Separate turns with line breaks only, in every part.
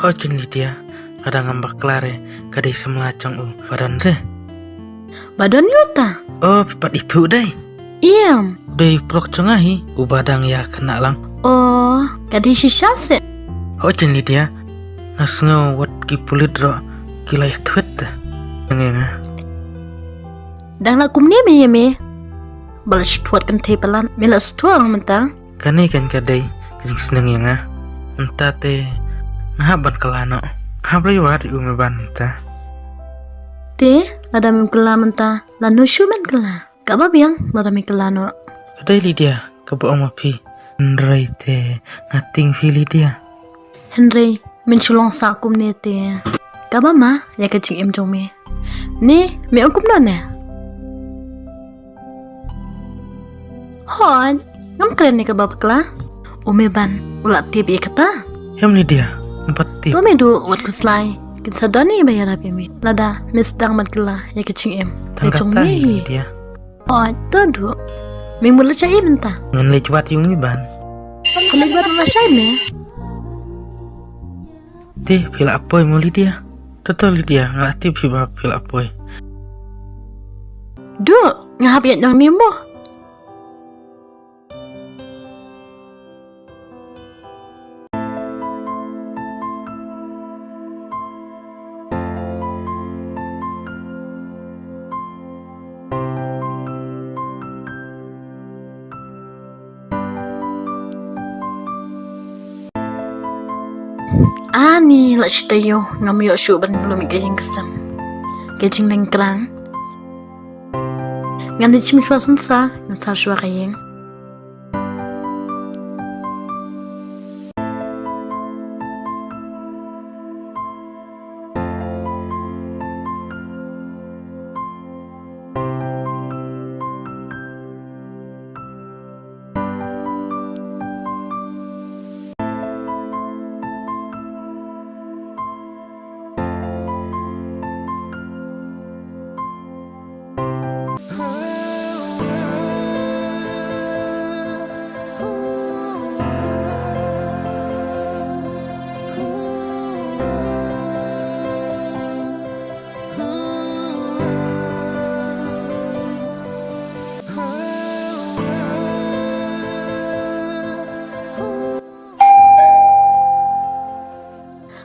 Hojin Lydia, ada ngambak klare, kadai semelacang badan deh.
Badan yuta.
Oh, pipat itu deh.
Iyam.
Dei prok cengahi, badang ya kena lang.
Oh, kadai sisase.
Hojin Lydia, nasngo wat ki pulit ro, kila ya tuet dah. Nengenga.
Dang nak kumni me yeme. Balas tuat kan tepelan, melas tuang mentang.
Kani kan kadai, kajing seneng ya. Entah te, nahaban kelano. Hablay wari umeban entah.
Te, lada mem kela mentah, lanu syumen kela. Kaba biang, lada mem kelano.
Kadai Lydia, kebo omapi. Nrai te, ngating fi Lydia.
Henry, menculong sakum ne te. Kaba ma, ya kecing em jong me. Ni, me okum no ne. Hon, ngam keren ni kaba bekla. Umeban, ulat tibi kata.
Hem Lydia, empat tip.
Tu me du wat kuslai. Kin sadani bayar apa mi. Lada, mestang mat kela, ya kecing em. Ya jong
Tanggatan
me.
Lydia.
Oh, tu du. Me mula cai mentah.
Ngan lewat yung iban.
Kalau buat masai me.
Ti, pila apoy mo Lydia. Totoo Lydia, ngalati pila apoy.
Du, ngahap yang ni mo. Ani la shtayo ngam yo shu ban belum gajing kesam. Gajing lengkrang. Ngan di chim shwa sensa, ngan sa shwa kayeng.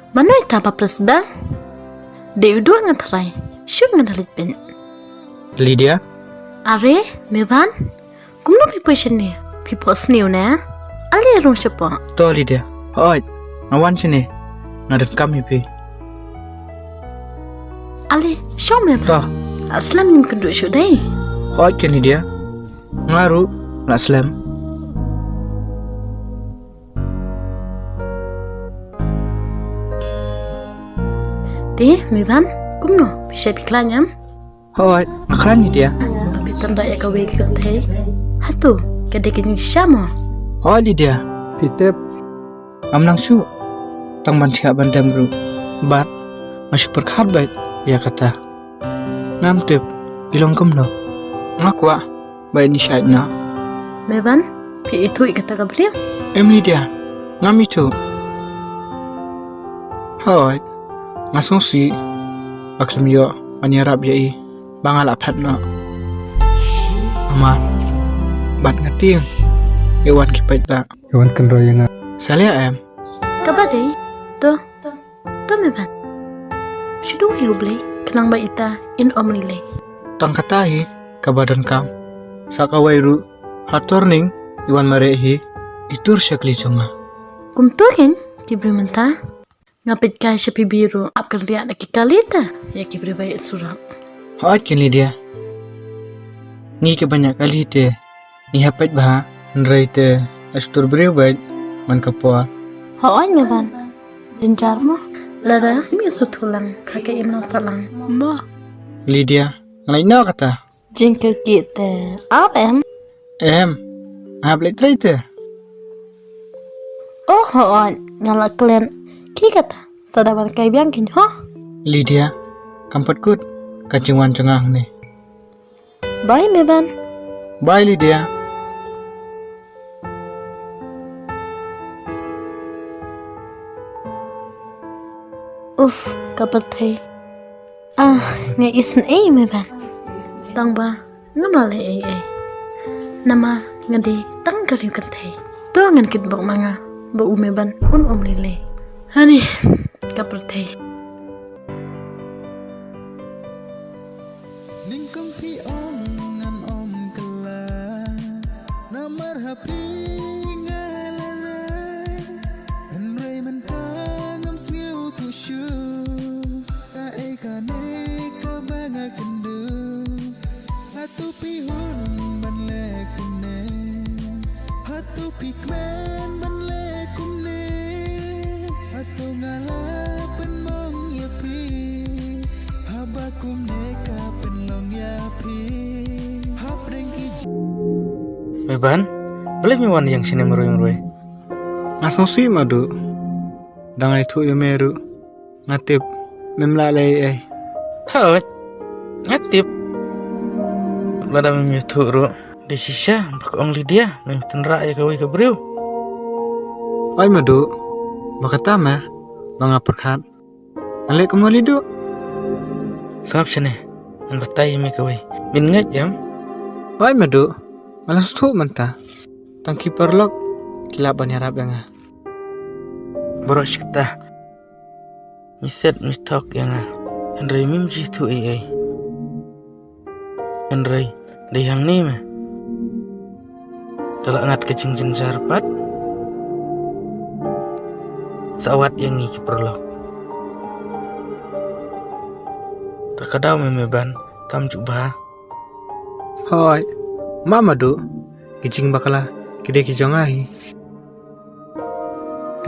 Mana ita apa plus ba? Dewi dua ngatrai, syuk ngadalit pen.
Lydia?
Are, meban? Kumno pipo sini, pipo sniu na? Ali rong siapa?
To Lydia. Hoy, awan sini. Ngadan kami pi.
Ali, syau meban?
To.
Aslam nim kenduk syuk day.
Hoy kan Lydia. Ngaru, nak slam.
Ti, meban? Kumno, bisa piklanyam?
Hoy, aklan Lydia.
Tapi tanda ya kau wake up hey. Hatu, kadek ini syamo.
Hoy Lydia. Pitep. Am nang su. Tang ban siap bandam ru. Bat, masuk perkhat baik. Ya kata. Ngam tep, ilong kumno. Ngakwa, baik ni syait na.
Meban? Pi itu ikata kabriya?
Lydia, ngam itu. Hoy, ngasong si. Aklam yo, anyarap yai. Bangal aphat no. Aman. Bat ngating. Iwan kipait tak.
Iwan kendro yang
Salia em.
Kabade? To meban? Syudu hiu beli, kenang ba ita in omlile.
Tang katahi kabadan kam. Sakawairu hatorning iwan marehi itur syakli jonga.
Kumtuhin, kibri mentah. Ngapit kaya siya biru, apkan riak na kikalita, ya kibri bayar surak.
Hoat kin Lydia. Ngi ke banyak kali te. Ni hapait bah. Nrai te astur beriu bait man kapua.
Hoan meban? Jenjar mo? Lada, mi sutulang, kakek imnal talang. Mo?
Lydia, ngalai no kata.
Jingkir kita, apa em?
Hablay tray te.
Oh hoan, ngalak kalian. Kikata, sadaban kay biangkin, ho?
Lydia, kampat kut. Kacingwan cengah ni.
Bye, meban.
Bye Lydia.
Uff, kapat thầy. Ngày isin me ban. Tang ba, ngam la le Nama ngadi tang kariu kan thầy. To ngan kit bak manga, ba me ban kun lele. Hani, kapat thầy.
Lingkong pi om ngan om kala Namar hapi ngalala Enray mentangam sniu kusyu Ka kane ka banga kendu Hatu pihun ban le kunne Hatu pikmen ban le kunne Hatu ngalapan mong yapi Habakum neka
Meban, boleh mewan yang sini meruy. Ngasong si madu, dangai tu meru, ngatip, memlalai Hawat, ngatip. Lada memyutu ru, desisya bak ong lidia, memtenra ya kawai kebriu. Oi madu, bakatama, banga perkat, nalek kembali du. Sangap sini, anbatai me kawai, min ngat jam. Oi madu. Malas tu manta, tangki perlok kilaban harap yang boros kita miset mitok yang Henry mimji tu Henry dihang ni mah dalam ngat kecing jenjarpat sawat yang ni perlok terkadang memeban kam coba hoi Mama do, kicing bakala kide kijongahi.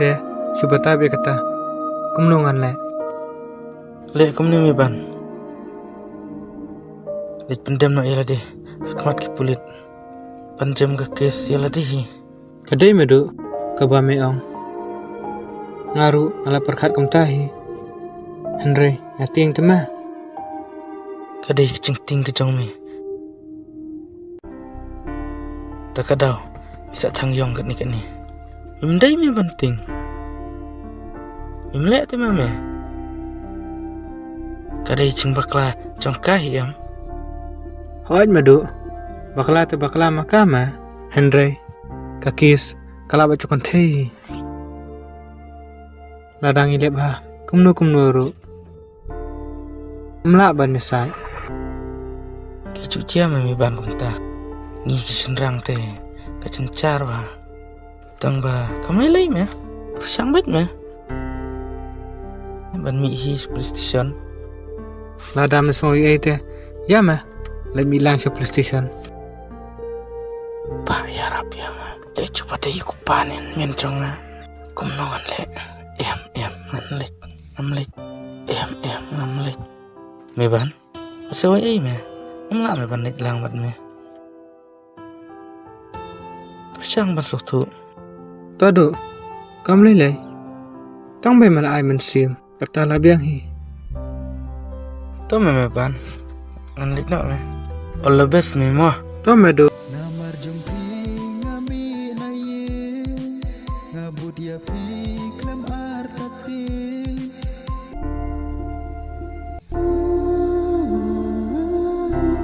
Te, subata be kata, kumnongan le. Le kumni mi ban. Le pendem no ila de, akmat ki pulit. Panjam ka kes ila de. Kadai me do, kaba me ong. Ngaru ala perkat kumtahi. Henry, yating tema. Kadai kicing ting kejong me. Takadaw, bisa tangyong kat ni. Imday mi banting. Imlek te mame. Kadai cing bakla congkah yam. Hoat madu. Bakla te bakla makama. Henry, kakis, kala baca kontei. Ladang ilep ha, kumnu ru. Mlak ban mesai. Kicu cia mami ban kumta. Ni kisenrang te kacencar ba tang ba kamai lai me sang bet me ban mi hi PlayStation la dam so ye te ya ma le mi lang police station pa ya rap ya ma le coba te ku panen men jonga kum no ngan le ngan le ngam le me ban so ye me la me ban nek lang bat me Sang ban tu. Tado, kam lelai. Tang bay mana ay mensim, kata labiang hi. To me ban, nganlik nak me. All the best me mo. To me do.
Namar jumpi ngami na ye Ngabud ya piklam artati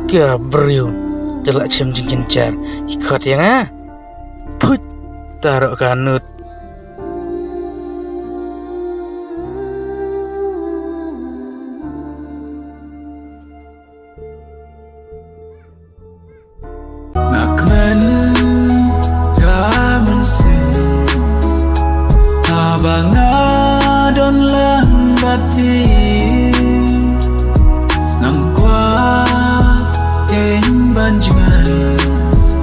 Gabriel, jelak cem jencar. Ikut yang Put, taruh kanut.
Nakmen kamen sing Abang adon lang bati